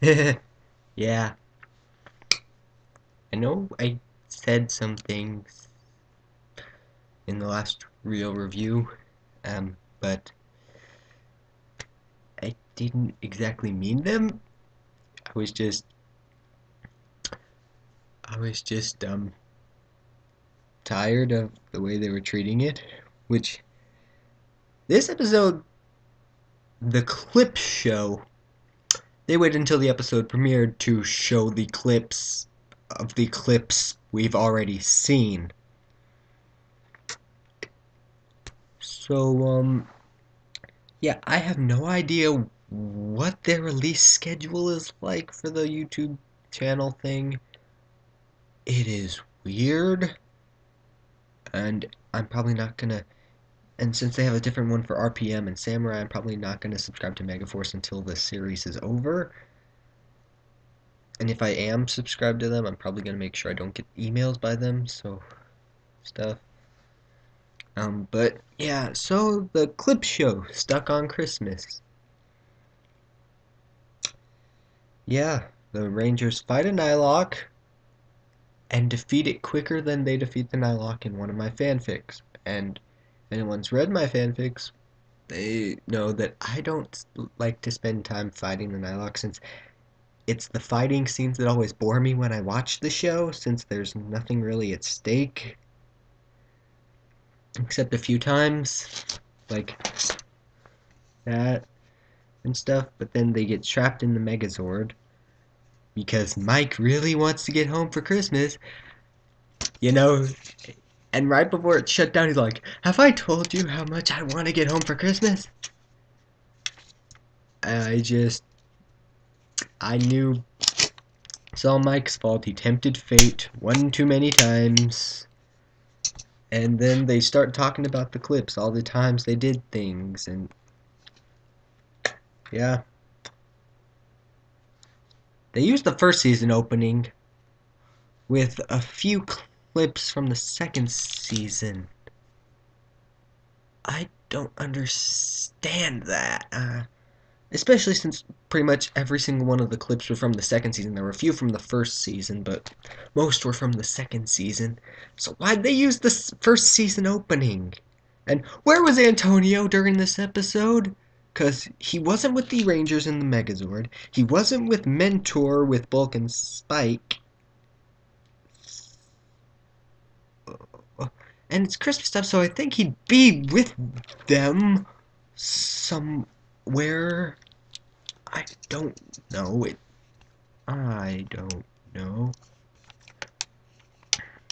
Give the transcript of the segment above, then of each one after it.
Yeah, I know I said some things in the last real review, but I didn't exactly mean them. I was just, I was just tired of the way they were treating it. Which this episode, the clip show, they waited until the episode premiered to show the clips of the clips we've already seen. So, yeah, I have no idea what their release schedule is like for the YouTube channel thing. It is weird, and I'm probably not gonna. And since they have a different one for RPM and Samurai, I'm probably not gonna subscribe to Megaforce until the series is over. And if I am subscribed to them, I'm probably gonna make sure I don't get emails by them, so stuff. But yeah, so the clip show, Stuck on Christmas. Yeah, the Rangers fight a Nylok and defeat it quicker than they defeat the Nylok in one of my fanfics. And if anyone's read my fanfics, they know that I don't like to spend time fighting the Nylok since it's the fighting scenes that always bore me when I watch the show, since there's nothing really at stake. Except a few times, like that and stuff, but then they get trapped in the Megazord because Mike really wants to get home for Christmas, you know, and right before it shut down, he's like, "Have I told you how much I want to get home for Christmas?" I just, I knew it's all Mike's fault. He tempted fate one too many times. And then they start talking about the clips, all the times they did things, and yeah. They used the first season opening with a few clips from the second season. I don't understand that. Especially since pretty much every single one of the clips were from the second season. There were a few from the first season, but most were from the second season. So why'd they use the first season opening? And where was Antonio during this episode? Because he wasn't with the Rangers in the Megazord. He wasn't with Mentor with Bulk and Spike. And it's Christmas stuff, so I think he'd be with them somewhere. I don't know. I don't know.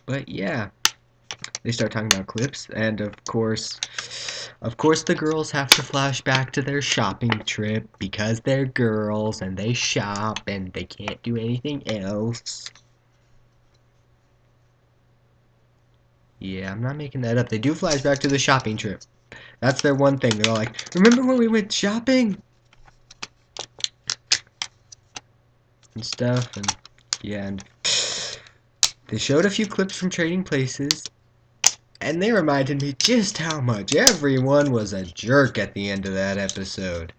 But yeah, they start talking about clips, and of course, the girls have to flash back to their shopping trip because they're girls and they shop and they can't do anything else. Yeah, I'm not making that up. They do flash back to the shopping trip. That's their one thing. They're all like, "Remember when we went shopping?" and stuff, and yeah, and they showed a few clips from Trading Places, and they reminded me just how much everyone was a jerk at the end of that episode.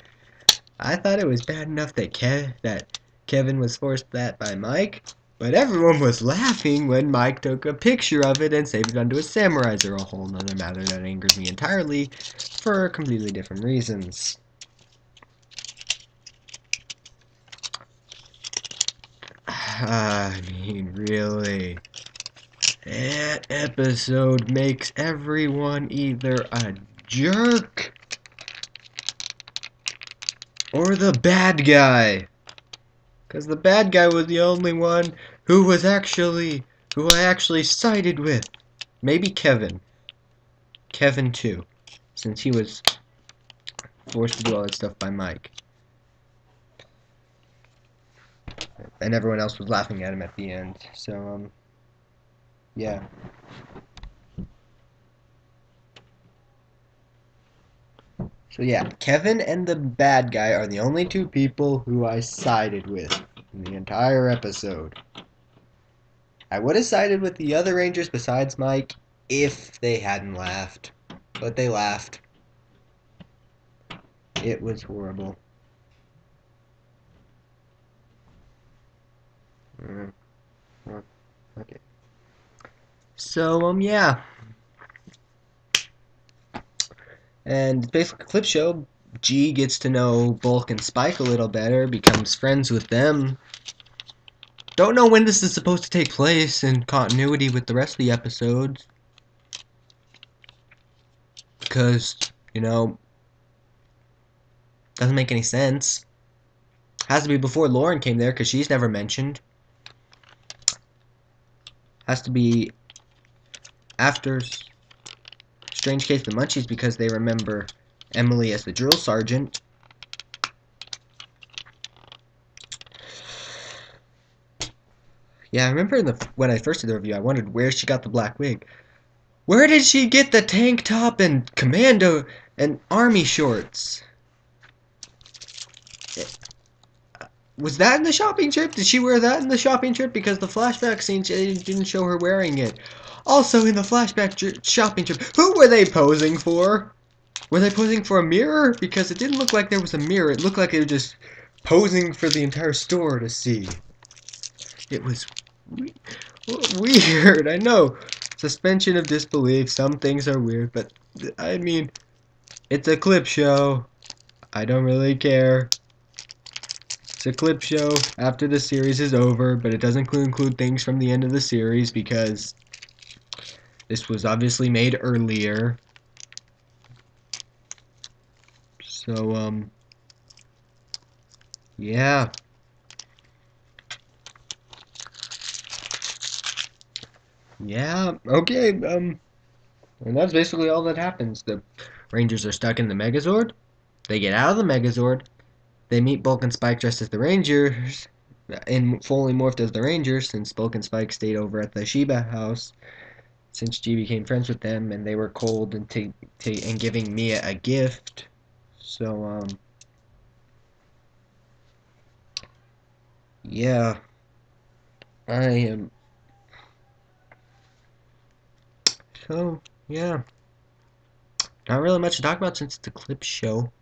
I thought it was bad enough that Kevin was forced that by Mike, but everyone was laughing when Mike took a picture of it and saved it onto his Samuraiser, a whole nother matter that angers me entirely for completely different reasons. I mean, really. That episode makes everyone either a jerk or the bad guy. Because the bad guy was the only one who I actually sided with. Maybe Kevin. Kevin too. Since he was forced to do all that stuff by Mike. And everyone else was laughing at him at the end. So, yeah. So yeah, Kevin and the bad guy are the only two people who I sided with in the entire episode. I would have sided with the other Rangers besides Mike if they hadn't laughed. But they laughed. It was horrible. Mm, mm, okay. So, yeah. And it's basically a clip show. G gets to know Bulk and Spike a little better, becomes friends with them. Don't know when this is supposed to take place in continuity with the rest of the episodes. Because, doesn't make any sense. Has to be before Lauren came there, because she's never mentioned. Has to be after Strange Case of the Munchies, because they remember Emily as the drill sergeant. Yeah, I remember when I first did the review, I wondered where she got the black wig. Where did she get the tank top and commando and army shorts? Was that in the shopping trip? Did she wear that in the shopping trip? Because the flashback scene didn't show her wearing it. Also, in the flashback shopping trip, who were they posing for? Were they posing for a mirror? Because it didn't look like there was a mirror. It looked like they were just posing for the entire store to see. It was weird. I know. Suspension of disbelief. Some things are weird, but I mean, it's a clip show. I don't really care. It's a clip show after the series is over, but it doesn't include things from the end of the series because this was obviously made earlier. So, yeah. Yeah, okay, and that's basically all that happens. The Rangers are stuck in the Megazord. They get out of the Megazord. They meet Bulk and Spike dressed as the Rangers, and fully morphed as the Rangers, since Bulk and Spike stayed over at the Sheba house, since G became friends with them, and they were cold and and giving Mia a gift. So, yeah, I am. So, yeah, not really much to talk about since it's a clip show.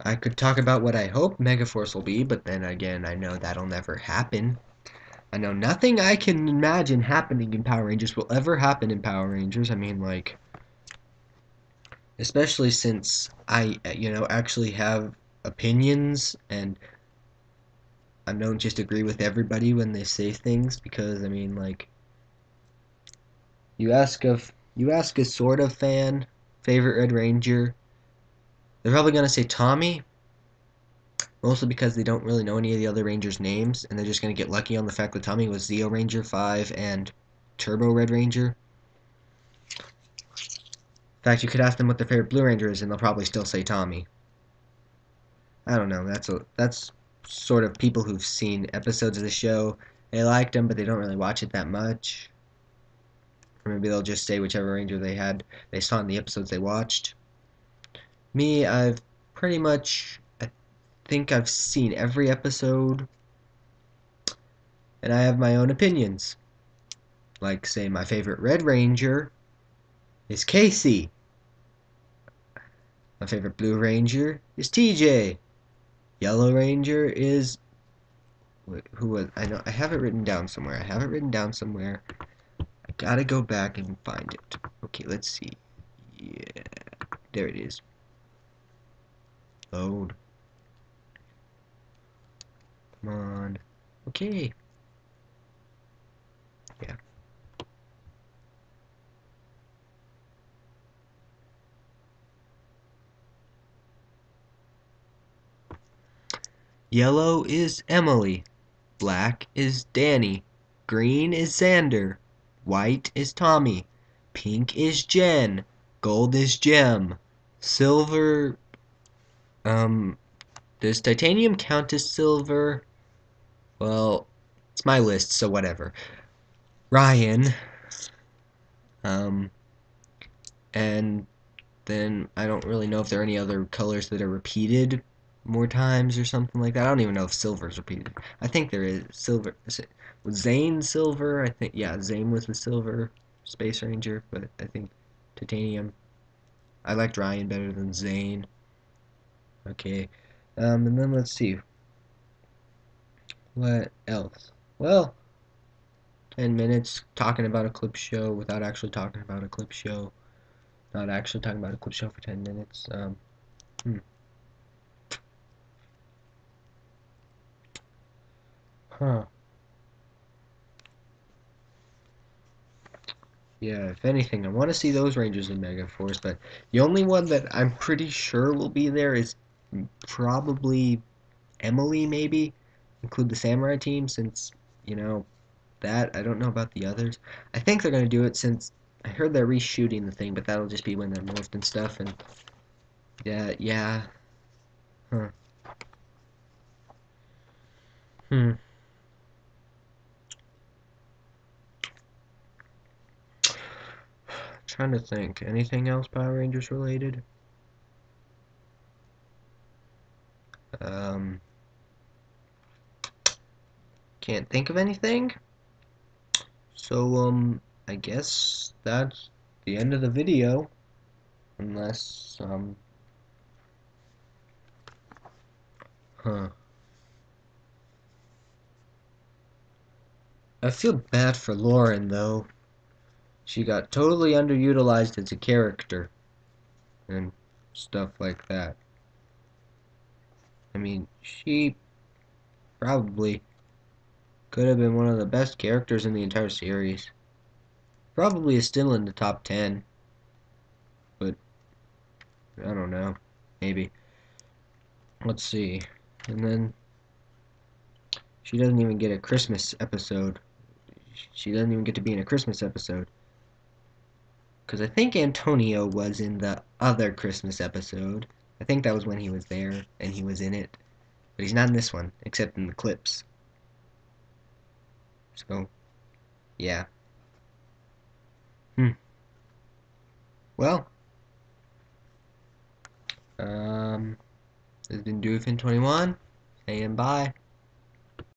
I could talk about what I hope Megaforce will be, but then again, I know that'll never happen. I know nothing I can imagine happening in Power Rangers will ever happen in Power Rangers. I mean, like, especially since I, actually have opinions and I don't just agree with everybody when they say things because, I mean, like, you ask a sort of fan, favorite Red Ranger, they're probably gonna say Tommy, mostly because they don't really know any of the other Rangers' names, and they're just gonna get lucky on the fact that Tommy was Zeo Ranger 5 and Turbo Red Ranger. In fact, you could ask them what their favorite Blue Ranger is, and they'll probably still say Tommy. I don't know. That's sort of people who've seen episodes of the show. They liked them, but they don't really watch it that much. Or maybe they'll just say whichever Ranger they saw in the episodes they watched. Me, I've pretty much, I think I've seen every episode, and I have my own opinions. Like, say, my favorite Red Ranger is Casey. My favorite Blue Ranger is TJ. Yellow Ranger is who was I know I have it written down somewhere. I have it written down somewhere. I gotta go back and find it. Okay, let's see. Yeah, there it is. Load. Come on. Okay. Yeah. Yellow is Emily. Black is Danny. Green is Xander. White is Tommy. Pink is Jen. Gold is Jem. Silver, um, does titanium count as silver? Well, it's my list, so whatever. Ryan, um, and then I don't really know if there are any other colors that are repeated more times or something like that. I don't even know if silver's repeated. I think there is silver. Was Zane silver? I think, yeah, Zane was the silver Space Ranger, but I think titanium. I liked Ryan better than Zane. Okay. And then let's see. What else? Well, 10 minutes talking about a clip show without actually talking about a clip show. Not actually talking about a clip show for 10 minutes. Hmm. Huh. Yeah, if anything, I want to see those Rangers in Mega Force, but the only one that I'm pretty sure will be there is probably Emily, maybe. Include the Samurai team, since, you know, that. I don't know about the others. I think they're going to do it since I heard they're reshooting the thing, but that'll just be when they're morphed and stuff, and yeah. Huh. Hmm. Trying to think. Anything else Power Rangers related? Um, can't think of anything. So, I guess that's the end of the video. Unless, huh. I feel bad for Lauren, though. She got totally underutilized as a character and stuff like that. I mean, she probably could have been one of the best characters in the entire series. Probably is still in the top 10, but I don't know. Maybe. Let's see. And then she doesn't even get a Christmas episode. She doesn't even get to be in a Christmas episode. Because I think Antonio was in the other Christmas episode. I think that was when he was there and he was in it. But he's not in this one, except in the clips. So, yeah. Hmm. Well, this has been Doofin21, saying bye.